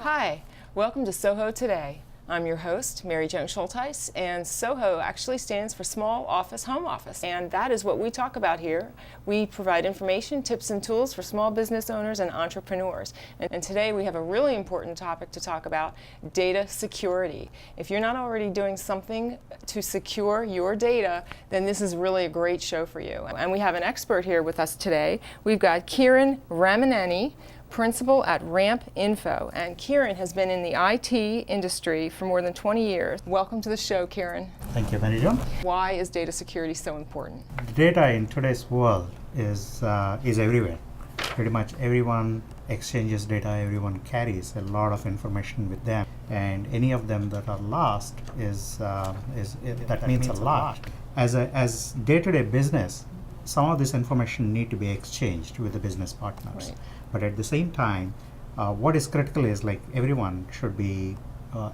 Hi, welcome to Soho Today. I'm your host, Mary Joan Schulteis, and Soho actually stands for Small Office Home Office, and that is what we talk about here. We provide information, tips, and tools for small business owners and entrepreneurs. And today we have a really important topic to talk about, data security. If you're not already doing something to secure your data, then this is really a great show for you. And we have an expert here with us today. We've got Kiran Ramaneni, Principal at Ramp Info, and Kiran has been in the IT industry for more than 20 years. Welcome to the show, Kiran. Thank you, Mary Joan. Why is data security so important? Data in today's world is everywhere. Pretty much everyone exchanges data, everyone carries a lot of information with them, and any of them that are lost that means a lot. As day-to-day business, some of this information need to be exchanged with the business partners. Right. But at the same time, what is critical is like everyone should be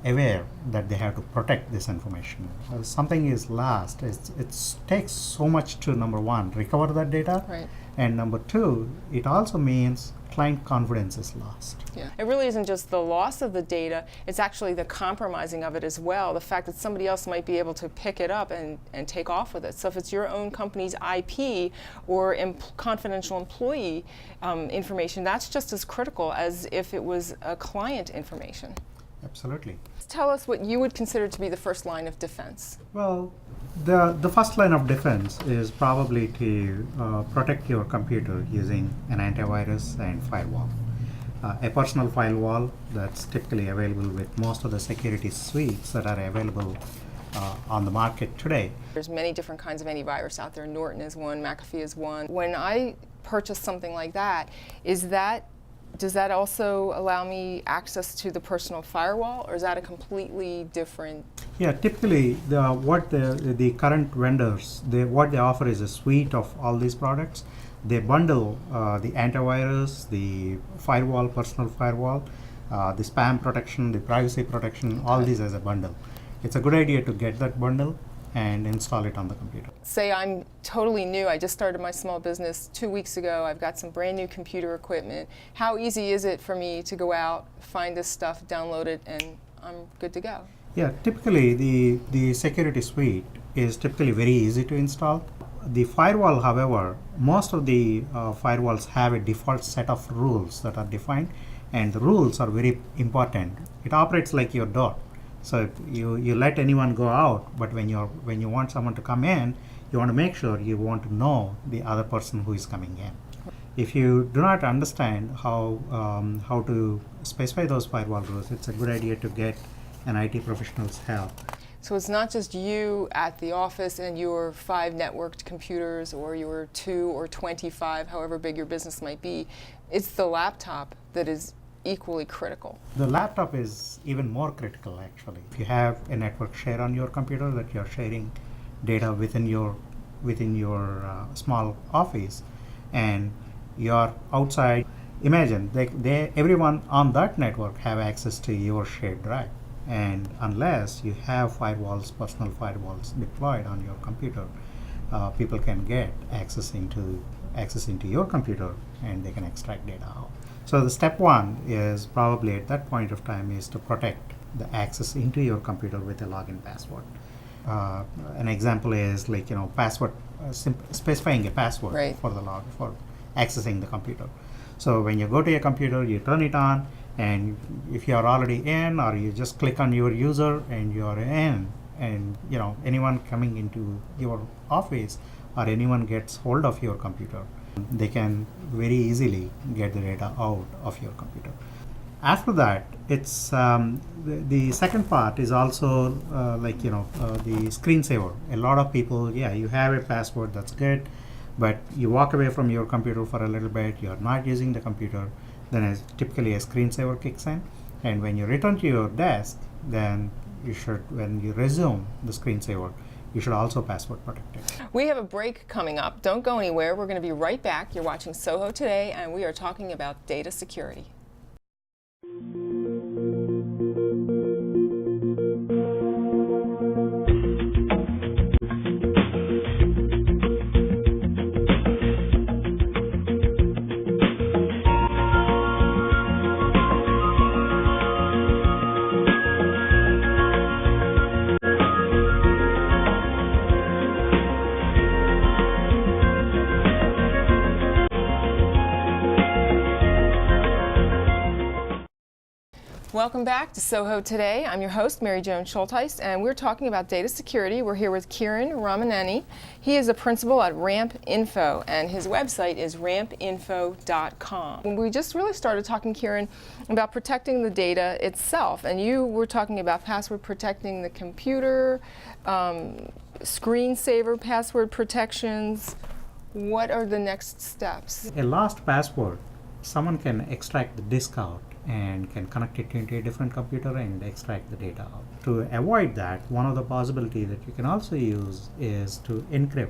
aware that they have to protect this information. Something is lost, it takes so much to, number one, recover that data. Right. And number two, it also means client confidence is lost. Yeah. It really isn't just the loss of the data, it's actually the compromising of it as well. The fact that somebody else might be able to pick it up and take off with it. So if it's your own company's IP or confidential employee information, that's just as critical as if it was a client information. Absolutely. Tell us what you would consider to be the first line of defense. Well, the first line of defense is probably to protect your computer using an antivirus and firewall. A personal firewall that's typically available with most of the security suites that are available on the market today. There's many different kinds of antivirus out there. Norton is one, McAfee is one. When I purchase something like that, does that also allow me access to the personal firewall, or is that a completely different? Yeah, typically the current vendors, what they offer is a suite of all these products. They bundle the antivirus, the firewall, personal firewall, the spam protection, the privacy protection, all these as a bundle. It's a good idea to get that bundle and install it on the computer. Say I'm totally new, I just started my small business 2 weeks ago, I've got some brand new computer equipment. How easy is it for me to go out, find this stuff, download it, and I'm good to go? Yeah, typically the security suite is typically very easy to install. The firewall, however, most of the firewalls have a default set of rules that are defined, and the rules are very important. It operates like your door. So you let anyone go out, but when you want someone to come in, you want to make sure you want to know the other person who is coming in. If you do not understand how to specify those firewall rules, it's a good idea to get an IT professional's help. So it's not just you at the office and your 5 networked computers or your 2 or 25, however big your business might be. It's the laptop that is equally critical. The laptop is even more critical, actually. If you have a network share on your computer that you're sharing data within your small office, and you're outside, imagine everyone on that network have access to your shared drive. And unless you have firewalls, personal firewalls deployed on your computer, people can get access into your computer and they can extract data out. So the step one is probably at that point of time is to protect the access into your computer with a login password. An example is like password, specifying a password. Right. for accessing the computer. So when you go to your computer, you turn it on, and if you are already in, or you just click on your user and you are in, and anyone coming into your office or anyone gets hold of your computer, they can very easily get the data out of your computer. After that, it's the second part is also the screensaver. A lot of people, you have a password, that's good, but you walk away from your computer for a little bit, you're not using the computer, then typically a screensaver kicks in, and when you return to your desk, then when you resume the screensaver, you should also password protect it. We have a break coming up. Don't go anywhere. We're going to be right back. You're watching Soho Today, and we are talking about data security. Welcome back to Soho Today. I'm your host, Mary Joan Schulteis, and we're talking about data security. We're here with Kieran Ramaneni. He is a principal at Ramp Info, and his website is rampinfo.com. We just really started talking, Kieran, about protecting the data itself, and you were talking about password protecting the computer, screensaver password protections. What are the next steps? A lost password, someone can extract the disk out and can connect it into a different computer and extract the data out. To avoid that, one of the possibilities that you can also use is to encrypt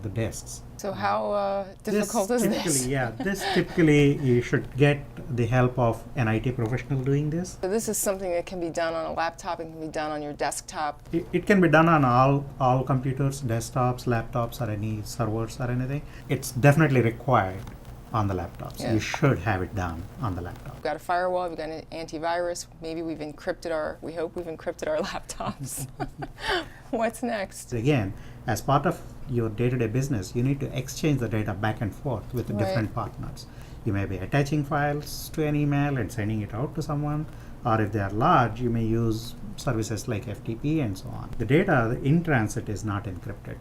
the disks. So how difficult is this? Yeah, this typically you should get the help of an IT professional doing this. So this is something that can be done on a laptop, it can be done on your desktop. It can be done on all computers, desktops, laptops, or any servers or anything. It's definitely required on the laptops. Yeah. You should have it done on the laptop. We've got a firewall, we've got an antivirus, maybe we hope we've encrypted our laptops. What's next? Again, as part of your day-to-day business, you need to exchange the data back and forth with the different partners. You may be attaching files to an email and sending it out to someone, or if they are large, you may use services like FTP and so on. The data in transit is not encrypted.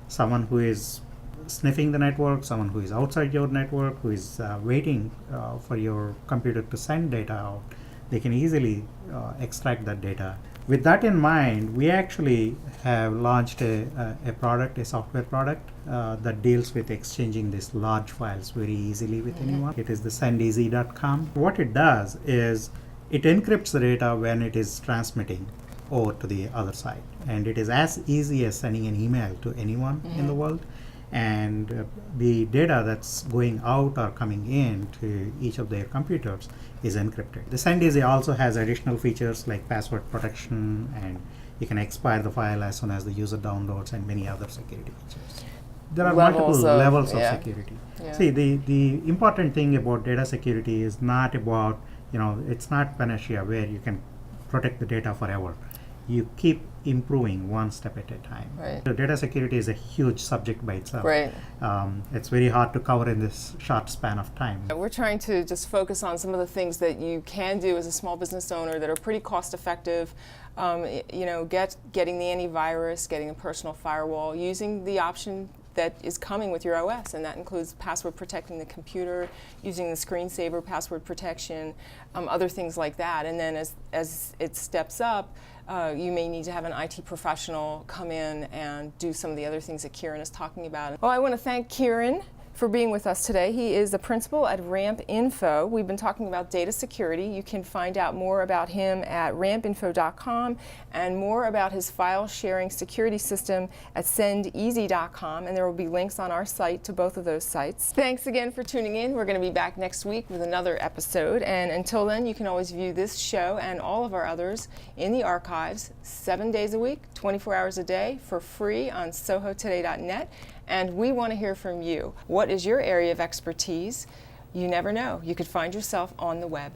Someone who is sniffing the network, someone who is outside your network, who is waiting for your computer to send data out, they can easily extract that data. With that in mind, we actually have launched a product, a software product that deals with exchanging these large files very easily with anyone. It is the sendeasy.com. What it does is it encrypts the data when it is transmitting over to the other side. And it is as easy as sending an email to anyone in the world. And the data that's going out or coming in to each of their computers is encrypted. The SendEasy also has additional features like password protection, and you can expire the file as soon as the user downloads, and many other security features. There are multiple levels of security. Yeah. See, the important thing about data security is not about, it's not panacea where you can protect the data forever. You keep improving one step at a time. Right. So data security is a huge subject by itself. Right. It's very hard to cover in this short span of time. We're trying to just focus on some of the things that you can do as a small business owner that are pretty cost effective. Getting the antivirus, getting a personal firewall, using the option that is coming with your OS, and that includes password protecting the computer, using the screensaver password protection, other things like that. And then as it steps up, you may need to have an IT professional come in and do some of the other things that Kieran is talking about. Well, I want to thank Kieran for being with us today. He is the principal at Ramp Info. We've been talking about data security. You can find out more about him at rampinfo.com and more about his file sharing security system at sendeasy.com, and there will be links on our site to both of those sites. Thanks again for tuning in. We're going to be back next week with another episode, and until then you can always view this show and all of our others in the archives 7 days a week, 24 hours a day for free on sohotoday.net. And we want to hear from you. What is your area of expertise? You never know. You could find yourself on the web.